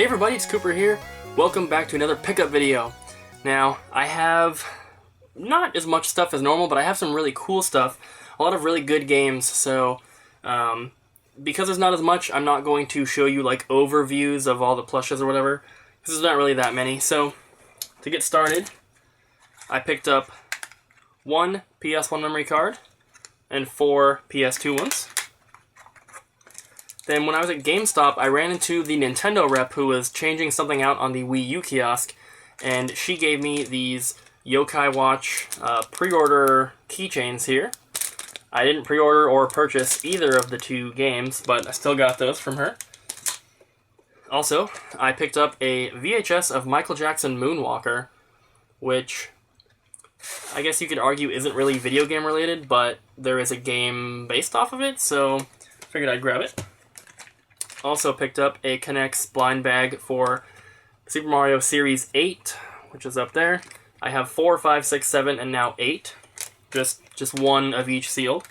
Hey everybody, it's Cooper here. Welcome back to another pickup video. Now, I have not as much stuff as normal, but I have some really cool stuff. A lot of really good games, so because there's not as much, I'm not going to show you like overviews of all the plushes or whatever, because there's not really that many. So, to get started, I picked up one PS1 memory card and 4 PS2 ones. Then when I was at GameStop, I ran into the Nintendo rep who was changing something out on the Wii U kiosk, and she gave me these Yokai Watch pre-order keychains here. I didn't pre-order or purchase either of the two games, but I still got those from her. Also, I picked up a VHS of Michael Jackson Moonwalker, which I guess you could argue isn't really video game related, but there is a game based off of it, so I figured I'd grab it. Also picked up a K'NEX blind bag for Super Mario Series 8, which is up there. I have 4, 5, 6, 7, and now 8. Just one of each sealed.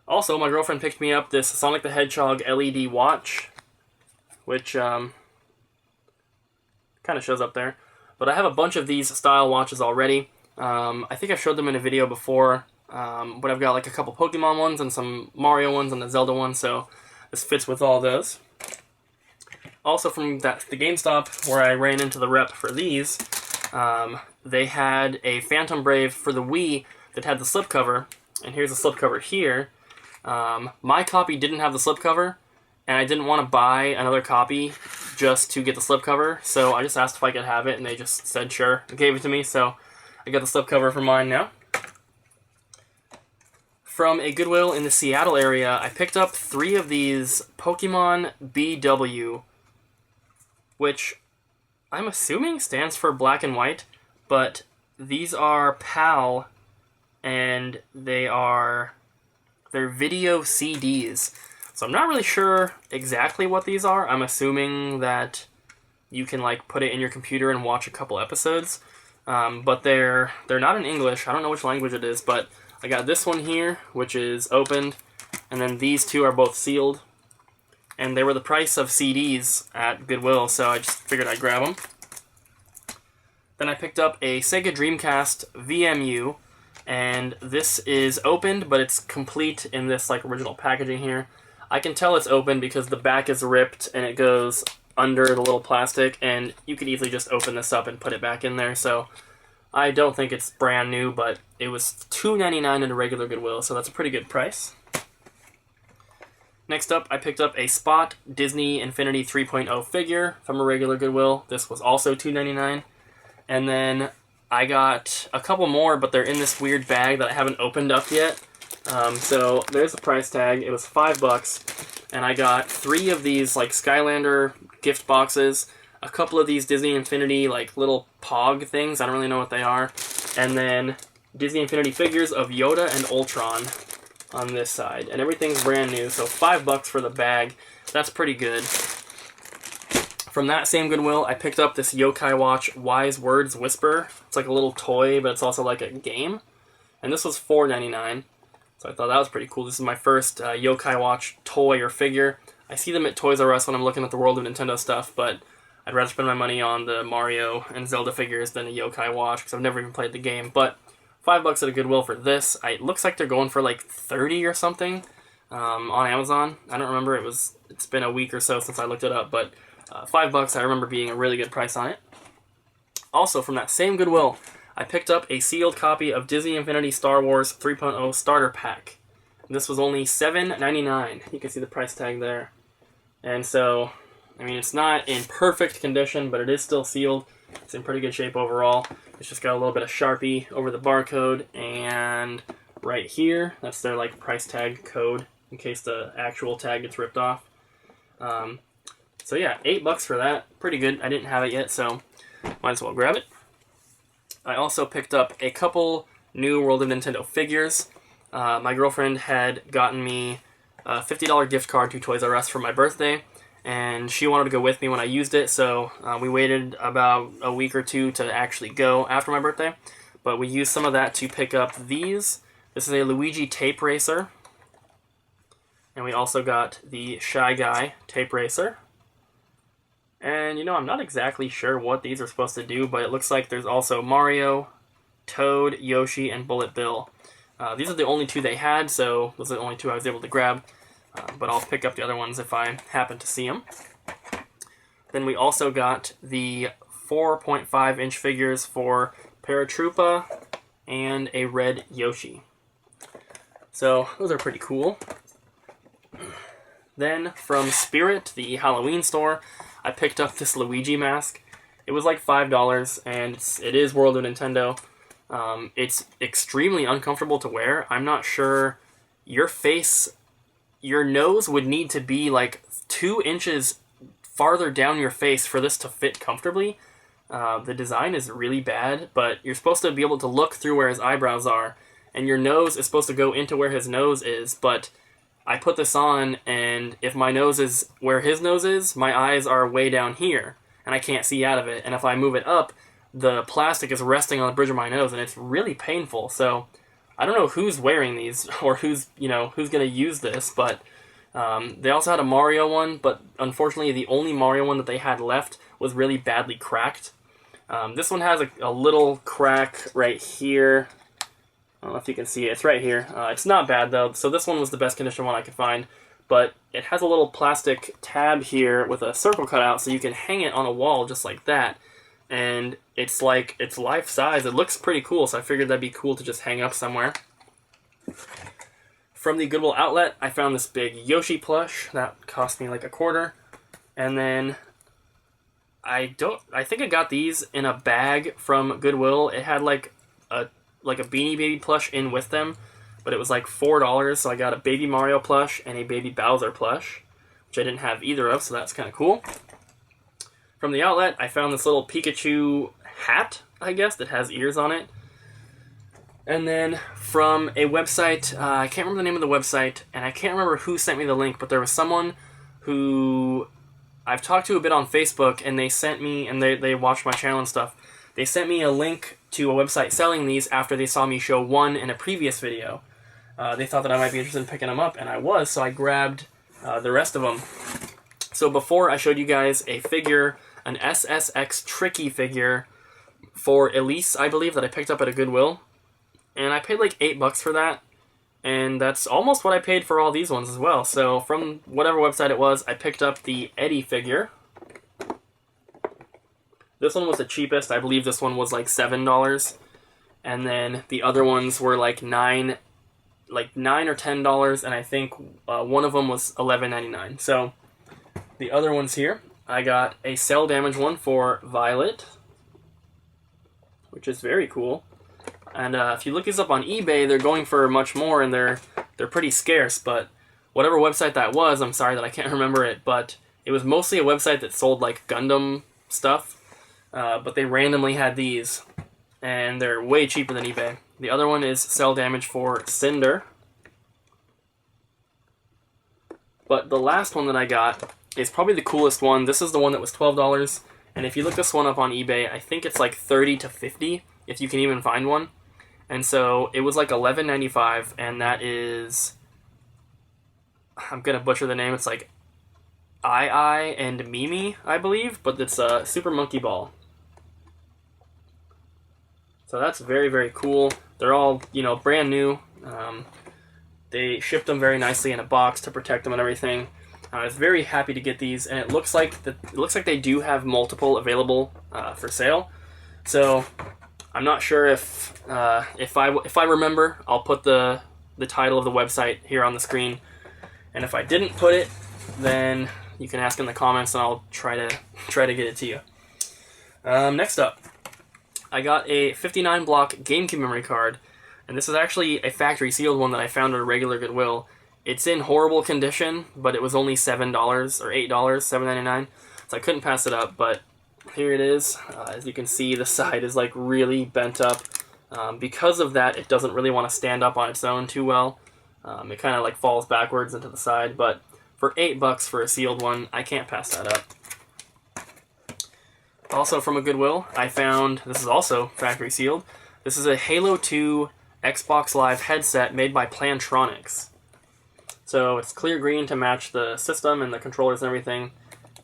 Also, my girlfriend picked me up this Sonic the Hedgehog LED watch, which kind of shows up there. But I have a bunch of these style watches already. I think I've showed them in a video before, but I've got like a couple Pokemon ones and some Mario ones and a Zelda one, so this fits with all those. Also from the GameStop where I ran into the rep for these, they had a Phantom Brave for the Wii that had the slipcover, and here's the slipcover here. My copy didn't have the slipcover, and I didn't want to buy another copy just to get the slipcover, so I just asked if I could have it, and they just said sure and gave it to me, so I got the slipcover for mine now. From a Goodwill in the Seattle area, I picked up 3 of these Pokemon BW, which I'm assuming stands for black and white, but these are PAL, and they're video CDs. So I'm not really sure exactly what these are. I'm assuming that you can like put it in your computer and watch a couple episodes, but they're not in English. I don't know which language it is, but I got this one here, which is opened, and then these two are both sealed. And they were the price of CDs at Goodwill, so I just figured I'd grab them. Then I picked up a Sega Dreamcast VMU, and this is opened, but it's complete in this like original packaging here. I can tell it's open because the back is ripped and it goes under the little plastic, and you could easily just open this up and put it back in there, so I don't think it's brand new, but it was $2.99 at a regular Goodwill, so that's a pretty good price. Next up, I picked up a Spot Disney Infinity 3.0 figure from a regular Goodwill. This was also $2.99. And then I got a couple more, but they're in this weird bag that I haven't opened up yet. So there's the price tag. It was $5, and I got 3 of these like Skylander gift boxes, a couple of these Disney Infinity like little Pog things, I don't really know what they are, and then Disney Infinity figures of Yoda and Ultron on this side, and everything's brand new, so $5 for the bag. That's pretty good. From that same Goodwill, I picked up this Yokai Watch Wise Words Whisper. It's like a little toy, but it's also like a game, and this was $4.99, so I thought that was pretty cool. This is my first Yokai Watch toy or figure. I see them at Toys R Us when I'm looking at the World of Nintendo stuff, but I'd rather spend my money on the Mario and Zelda figures than a Yokai Watch, because I've never even played the game. But $5 at a Goodwill for this. It looks like they're going for like 30 or something on Amazon. I don't remember. It's been a week or so since I looked it up, but $5 I remember being a really good price on it. Also, from that same Goodwill, I picked up a sealed copy of Disney Infinity Star Wars 3.0 Starter Pack. This was only $7.99. You can see the price tag there. And so, I mean, it's not in perfect condition, but it is still sealed. It's in pretty good shape overall. It's just got a little bit of Sharpie over the barcode, and right here, that's their like price tag code in case the actual tag gets ripped off. So yeah, $8 for that. Pretty good. I didn't have it yet, so might as well grab it. I also picked up a couple new World of Nintendo figures. My girlfriend had gotten me a $50 gift card to Toys R Us for my birthday, and she wanted to go with me when I used it, so we waited about a week or two to actually go after my birthday, but we used some of that to pick up these. This is a Luigi tape racer, and we also got the Shy Guy tape racer, And, you know, I'm not exactly sure what these are supposed to do, but it looks like there's also Mario, Toad, Yoshi, and Bullet Bill. These are the only two they had, so those are the only two I was able to grab. But I'll pick up the other ones if I happen to see them. Then we also got the 4.5-inch figures for Paratroopa and a red Yoshi. So those are pretty cool. Then from Spirit, the Halloween store, I picked up this Luigi mask. It was like $5, and it is World of Nintendo. It's extremely uncomfortable to wear. I'm not sure your nose would need to be like 2 inches farther down your face for this to fit comfortably. The design is really bad, but you're supposed to be able to look through where his eyebrows are, and your nose is supposed to go into where his nose is, but I put this on, and if my nose is where his nose is, my eyes are way down here, and I can't see out of it. And if I move it up, the plastic is resting on the bridge of my nose, and it's really painful. So I don't know who's wearing these, or who's going to use this, but they also had a Mario one, but unfortunately the only Mario one that they had left was really badly cracked. This one has a little crack right here. I don't know if you can see it. It's right here. It's not bad, though. So this one was the best condition one I could find. But it has a little plastic tab here with a circle cut out, so you can hang it on a wall just like that. And it's like, it's life size. It looks pretty cool, so I figured that'd be cool to just hang up somewhere. From the Goodwill outlet, I found this big Yoshi plush. That cost me like $0.25. And then I think I got these in a bag from Goodwill. It had like a Beanie Baby plush in with them, but it was like $4, so I got a Baby Mario plush and a Baby Bowser plush, which I didn't have either of, so that's kind of cool. From the outlet, I found this little Pikachu hat, I guess, that has ears on it. And then from a website, I can't remember the name of the website, and I can't remember who sent me the link, but there was someone who I've talked to a bit on Facebook, and they sent me, and they watched my channel and stuff, they sent me a link to a website selling these after they saw me show one in a previous video. They thought that I might be interested in picking them up, and I was, so I grabbed the rest of them. So before I showed you guys a figure, an SSX Tricky figure for Elise, I believe, that I picked up at a Goodwill. And I paid like $8 for that, and that's almost what I paid for all these ones as well. So from whatever website it was, I picked up the Eddie figure. This one was the cheapest. I believe this one was like $7. And then the other ones were like $9 or $10, and I think one of them was $11.99. So the other ones here, I got a Cell Damage one for Violet, which is very cool. And if you look these up on eBay, they're going for much more, and they're pretty scarce. But whatever website that was, I'm sorry that I can't remember it, but it was mostly a website that sold like Gundam stuff. But they randomly had these, and they're way cheaper than eBay. The other one is Cell Damage for Cinder. But the last one that I got is probably the coolest one. This is the one that was $12, and if you look this one up on eBay, I think it's like $30 to $50, if you can even find one. And so it was like $11.95, and that is, I'm gonna butcher the name, it's like I and Mimi, I believe, but it's a Super Monkey Ball. So that's very, very cool. They're all, brand new. They shipped them very nicely in a box to protect them and everything. I was very happy to get these, and it looks like they do have multiple available for sale. So I'm not sure if I remember, I'll put the title of the website here on the screen, and if I didn't put it, then you can ask in the comments, and I'll try to get it to you. Next up, I got a 59 block GameCube memory card, and this is actually a factory sealed one that I found at a regular Goodwill. It's in horrible condition, but it was only $7 or $8, $7.99, so I couldn't pass it up. But here it is. As you can see, the side is like really bent up. Because of that, it doesn't really want to stand up on its own too well. It kind of like falls backwards into the side, but for $8 for a sealed one, I can't pass that up. Also from a Goodwill, I found, this is also factory sealed, this is a Halo 2 Xbox Live headset made by Plantronics. So it's clear green to match the system and the controllers and everything.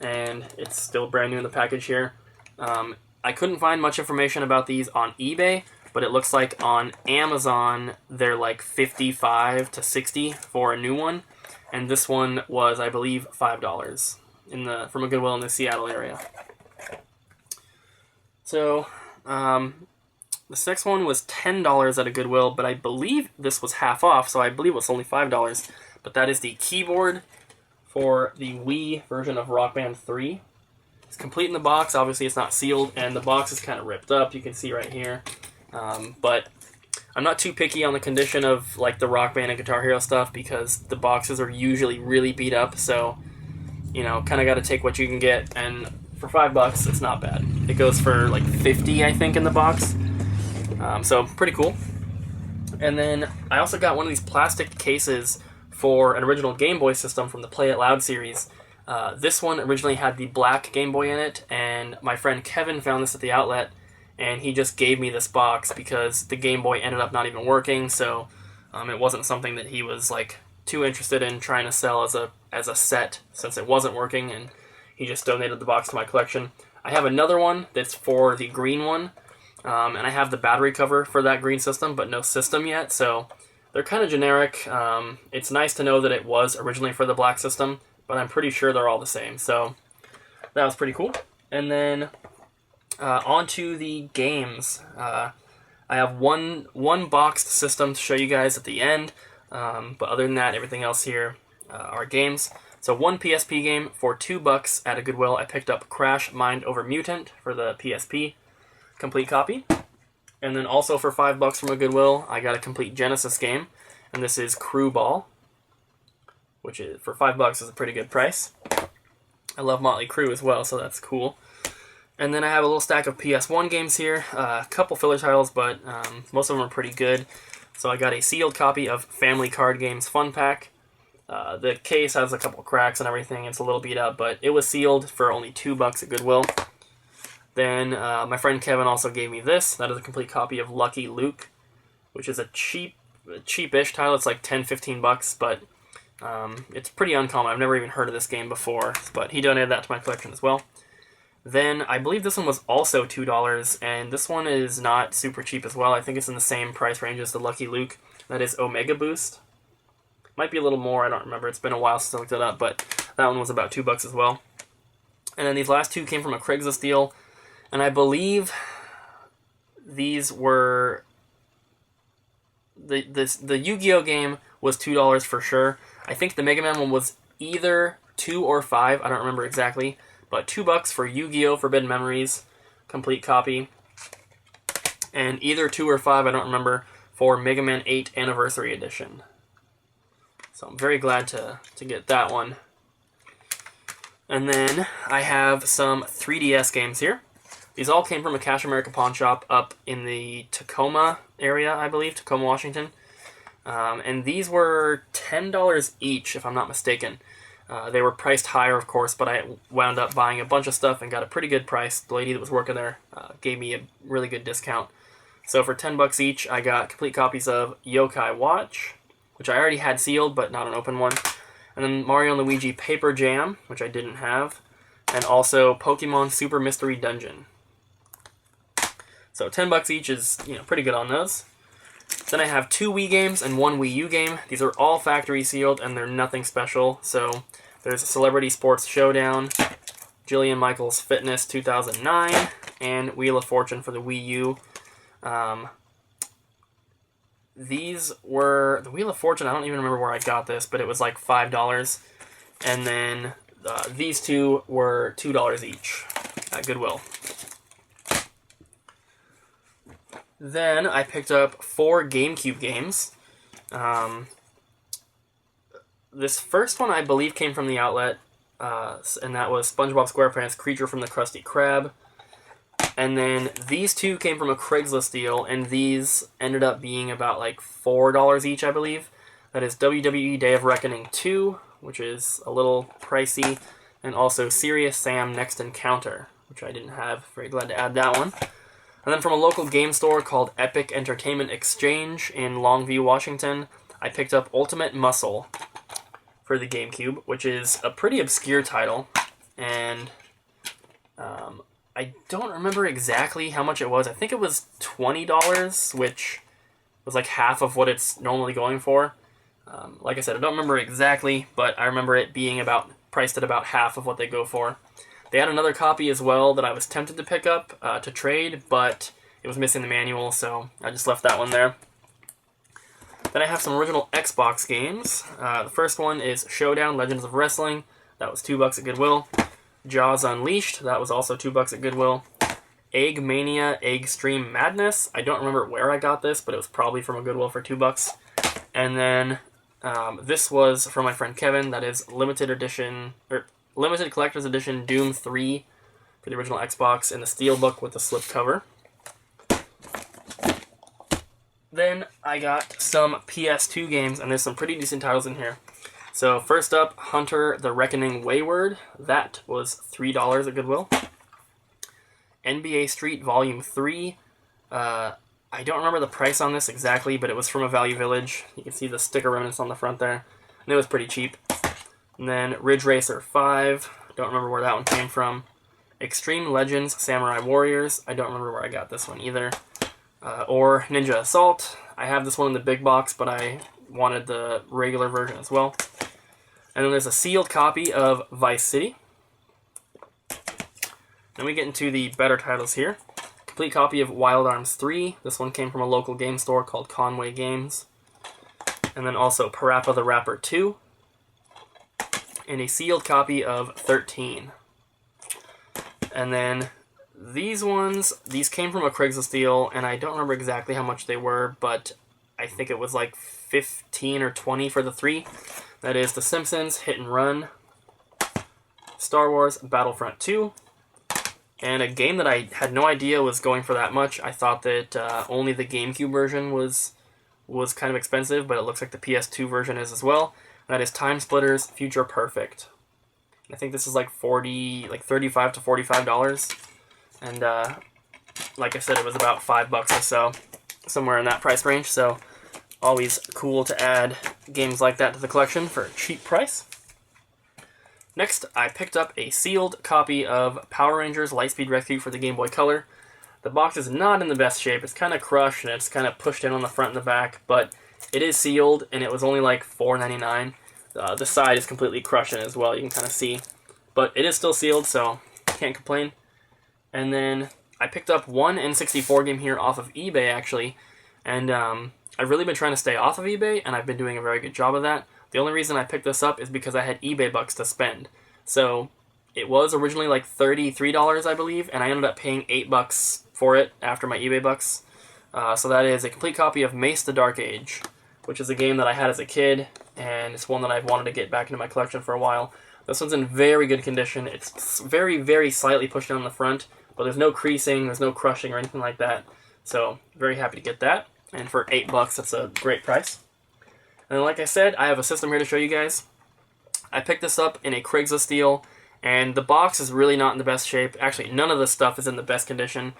and it's still brand new in the package here. I couldn't find much information about these on eBay, but it looks like on Amazon they're like $55 to $60 for a new one, and this one was, I believe, $5 from a Goodwill in the Seattle area. So this next one was $10 at a Goodwill, but I believe this was half off, so I believe it was only $5. But that is the keyboard for the Wii version of Rock Band 3. It's complete in the box. Obviously, it's not sealed, and the box is kind of ripped up. You can see right here. But I'm not too picky on the condition of like the Rock Band and Guitar Hero stuff because the boxes are usually really beat up. So, you know, kind of got to take what you can get. And for $5, it's not bad. It goes for like $50, I think, in the box. So pretty cool. And then I also got one of these plastic cases for an original Game Boy system from the Play It Loud series. This one originally had the black Game Boy in it, and my friend Kevin found this at the outlet, and he just gave me this box because the Game Boy ended up not even working, so it wasn't something that he was like too interested in trying to sell as a set since it wasn't working, and he just donated the box to my collection. I have another one that's for the green one, and I have the battery cover for that green system, but no system yet, so they're kind of generic. It's nice to know that it was originally for the black system, but I'm pretty sure they're all the same, so that was pretty cool. And then on to the games. I have one boxed system to show you guys at the end, but other than that, everything else here are games. So one PSP game for $2 at a Goodwill. I picked up Crash Mind Over Mutant for the PSP, complete copy. And then also for $5 from a Goodwill, I got a complete Genesis game, and this is Crew Ball, which is for $5 is a pretty good price. I love Motley Crue as well, so that's cool. And then I have a little stack of PS1 games here, a couple filler titles, but most of them are pretty good. So I got a sealed copy of Family Card Games Fun Pack. The case has a couple cracks and everything. It's a little beat up, but it was sealed for only $2 at Goodwill. Then my friend Kevin also gave me this. That is a complete copy of Lucky Luke, which is a cheapish title. It's like $10-15, but it's pretty uncommon. I've never even heard of this game before, but he donated that to my collection as well. Then I believe this one was also $2, and this one is not super cheap as well. I think it's in the same price range as the Lucky Luke. That is Omega Boost. Might be a little more, I don't remember. It's been a while since I looked it up, but that one was about $2 as well. And then these last two came from a Craigslist deal, and I believe these were... The Yu-Gi-Oh! Game was $2 for sure. I think the Mega Man one was either $2 or $5, I don't remember exactly, but $2 for Yu-Gi-Oh! Forbidden Memories, complete copy, and either $2 or $5, I don't remember, for Mega Man 8 Anniversary Edition. So I'm very glad to get that one. And then I have some 3DS games here. These all came from a Cash America pawn shop up in the Tacoma area, I believe, Tacoma, Washington. And these were $10 each, if I'm not mistaken. They were priced higher, of course, but I wound up buying a bunch of stuff and got a pretty good price. The lady that was working there gave me a really good discount. So for $10 each, I got complete copies of Yokai Watch, which I already had sealed, but not an open one. And then Mario & Luigi Paper Jam, which I didn't have. And also Pokemon Super Mystery Dungeon. So $10 each is, pretty good on those. Then I have 2 Wii games and 1 Wii U game. These are all factory sealed and they're nothing special. So there's Celebrity Sports Showdown, Jillian Michaels Fitness 2009, and Wheel of Fortune for the Wii U. These were, the Wheel of Fortune, I don't even remember where I got this, but it was like $5. And then these two were $2 each at Goodwill. Then I picked up 4 GameCube games. This first one I believe came from the outlet, and that was SpongeBob SquarePants Creature from the Krusty Krab. And then these two came from a Craigslist deal, and these ended up being about like $4 each, I believe. That is WWE Day of Reckoning 2, which is a little pricey, and also Serious Sam Next Encounter, which I didn't have. Very glad to add that one. And then from a local game store called Epic Entertainment Exchange in Longview, Washington, I picked up Ultimate Muscle for the GameCube, which is a pretty obscure title. and I don't remember exactly how much it was. I think it was $20, which was like half of what it's normally going for. Like I said, I don't remember exactly, but I remember it being priced at about half of what they go for. They had another copy as well that I was tempted to pick up to trade, but it was missing the manual, so I just left that one there. Then I have some original Xbox games. The first one is Showdown Legends of Wrestling. That was $2 at Goodwill. Jaws Unleashed. That was also $2 at Goodwill. Egg Mania Egg Stream Madness. I don't remember where I got this, but it was probably from a Goodwill for $2. And then this was from my friend Kevin. That is limited collector's edition Doom 3 for the original Xbox in the steelbook with the slip cover. Then I got some PS2 games, and there's some pretty decent titles in here. So first up, Hunter the Reckoning Wayward. That was $3 at Goodwill. NBA Street Volume 3. I don't remember the price on this exactly, but it was from a Value Village. You can see the sticker remnants on the front there. And it was pretty cheap. And then Ridge Racer 5. Don't remember where that one came from. Extreme Legends Samurai Warriors. I don't remember where I got this one either. Or Ninja Assault. I have this one in the big box, but I wanted the regular version as well. And then there's a sealed copy of Vice City. Then we get into the better titles here. Complete copy of Wild Arms 3. This one came from a local game store called Conway Games. And then also Parappa the Rapper 2. And a sealed copy of 13. And then these came from a Craigslist deal, and I don't remember exactly how much they were, but I think it was like 15 or 20 for the 3. That is The Simpsons, Hit and Run, Star Wars Battlefront 2, and a game that I had no idea was going for that much. I thought that only the GameCube version was kind of expensive, but it looks like the PS2 version is as well. And that is Time Splitters Future Perfect. I think this is like $35 to $45. And like I said, it was about $5 or so, somewhere in that price range. So always cool to add games like that to the collection for a cheap price. Next, I picked up a sealed copy of Power Rangers Lightspeed Rescue for the Game Boy Color. The box is not in the best shape. It's kind of crushed and it's kind of pushed in on the front and the back, but it is sealed and it was only like $4.99. The side is completely crushed in as well, you can kind of see. But it is still sealed, so can't complain. And then I picked up one N64 game here off of eBay, actually. And I've really been trying to stay off of eBay, and I've been doing a very good job of that. The only reason I picked this up is because I had eBay bucks to spend. So it was originally like $33, I believe, and I ended up paying $8 for it after my eBay bucks. So that is a complete copy of Mace the Dark Age, which is a game that I had as a kid, and it's one that I've wanted to get back into my collection for a while. This one's in very good condition. It's very, very slightly pushed down the front, but there's no creasing, there's no crushing or anything like that. So, very happy to get that. And for $8, that's a great price. And like I said, I have a system here to show you guys. I picked this up in a Craigslist deal, and the box is really not in the best shape. Actually, none of the stuff is in the best condition.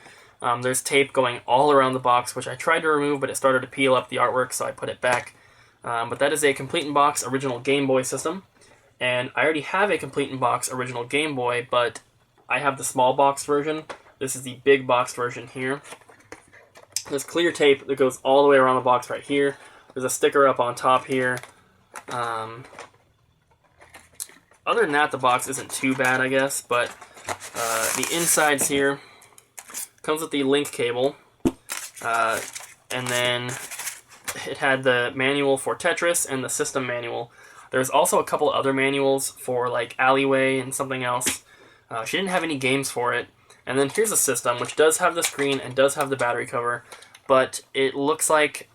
There's tape going all around the box, which I tried to remove, but it started to peel up the artwork, so I put it back. But that is a complete-in-box original Game Boy system. And I already have a complete-in-box original Game Boy, but I have the small box version. This is the big box version here. There's clear tape that goes all the way around the box right here. There's a sticker up on top here. Other than that, the box isn't too bad, I guess, but the insides here comes with the link cable, and then it had the manual for Tetris and the system manual. There's also a couple other manuals for like Alleyway and something else. She didn't have any games for it. And then here's a system, which does have the screen and does have the battery cover, but it looks like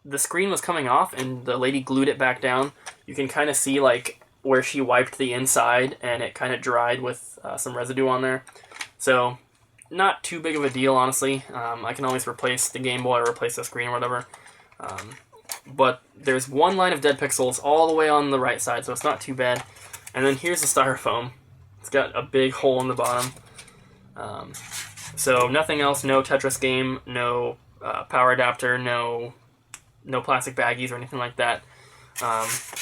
the screen was coming off and the lady glued it back down. You can kind of see like where she wiped the inside and it kind of dried with some residue on there. So not too big of a deal, honestly. I can always replace the Game Boy or replace the screen or whatever. But there's one line of dead pixels all the way on the right side, so it's not too bad. And then here's the styrofoam. It's got a big hole in the bottom. So nothing else, no Tetris game, no power adapter, no plastic baggies or anything like that.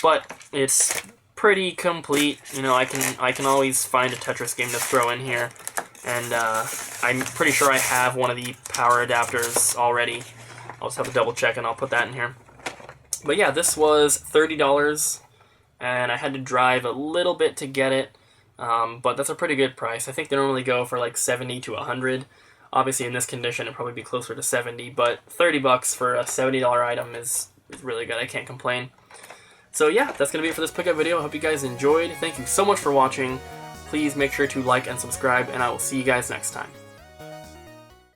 But it's pretty complete. You know, I can always find a Tetris game to throw in here, and I'm pretty sure I have one of the power adapters already. I'll just have to double check and I'll put that in here. But yeah, this was $30, and I had to drive a little bit to get it, but that's a pretty good price. I think they normally go for like 70 to 100. Obviously, in this condition, it'd probably be closer to 70, but 30 bucks for a $70 item is really good. I can't complain. So yeah, that's going to be it for this pickup video. I hope you guys enjoyed. Thank you so much for watching. Please make sure to like and subscribe, and I will see you guys next time.